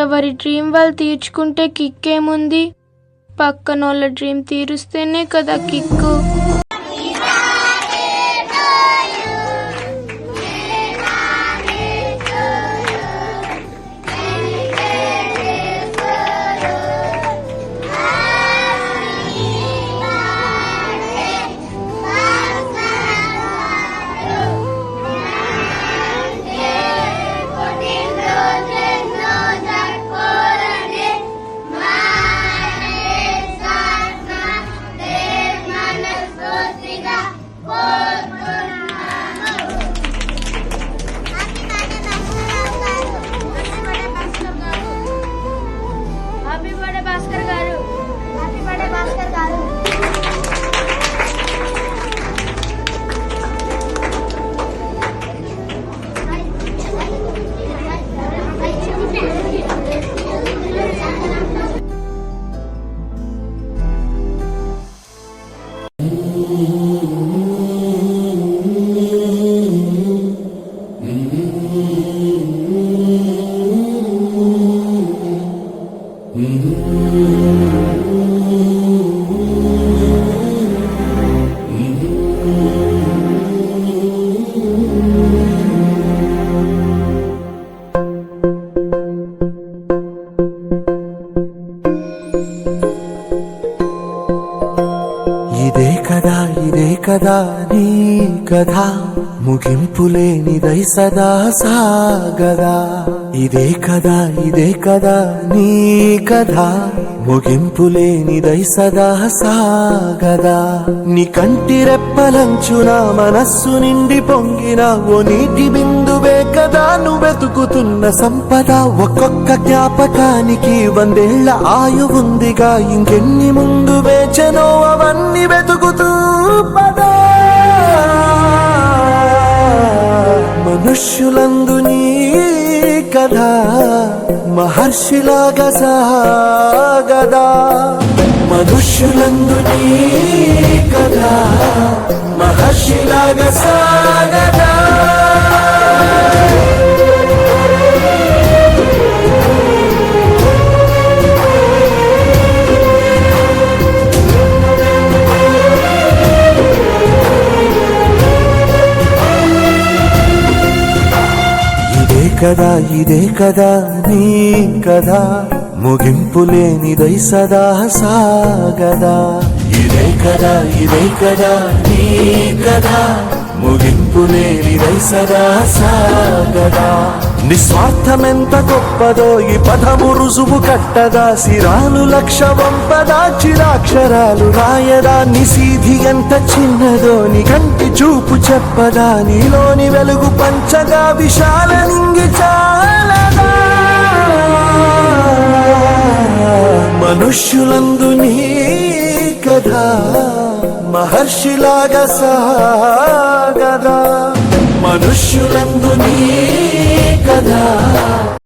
ఎవరి డ్రీమ్ వాళ్ళు తీర్చుకుంటే కిక్కేముంది, పక్కనోళ్ళ డ్రీమ్ తీరుస్తేనే కదా కిక్కు. ఇదే కదా నీ కథ, ముగింపులేనిదై సదా సాగదా. ఇదే కదా నీ కథ, ముగింపులేనిదై సదా సాగదా. నీ కంటి రెప్పలంచున మనస్సు నిండి పొంగిన ఓ నీటి బిందువే కదా నువ్వెతుకుతున్న సంపద. ఒక్కొక్క జ్ఞాపకానికి 100 ఏళ్ల ఆయువుందిగా, ఇంకెన్ని ముందు వేచనో అవన్నీ వెతుకుతూ పదా. మనుష్యులందు నీ కథ మహర్షిలాగా సాగదా. మనుష్యులందు నీ కథ మహర్షిలాగా సాగదా. ఇదే కదా నీ కథ, ముగింపులేనిదై సదా సాగదా. ఇదే కదా నీ కథ, ముగింపులేనిదై సదా సాగదా. నిస్వార్థమెంత గొప్పదో ఈ పదము రుజువు కట్టదా. సిరాలు 1,00,000 వంపదా, చిరాక్షరాలు రాయదా. నిశీధి ఎంత చిన్నదో నీ కంటి చూపు చెప్పదా. నీలోని వెలుగు పంచగా విశాల నింగి చాలదా. మనుష్యులందు నీ కథ మహర్షిలాగా సాగదా. మనుష్యులందు నీ కథ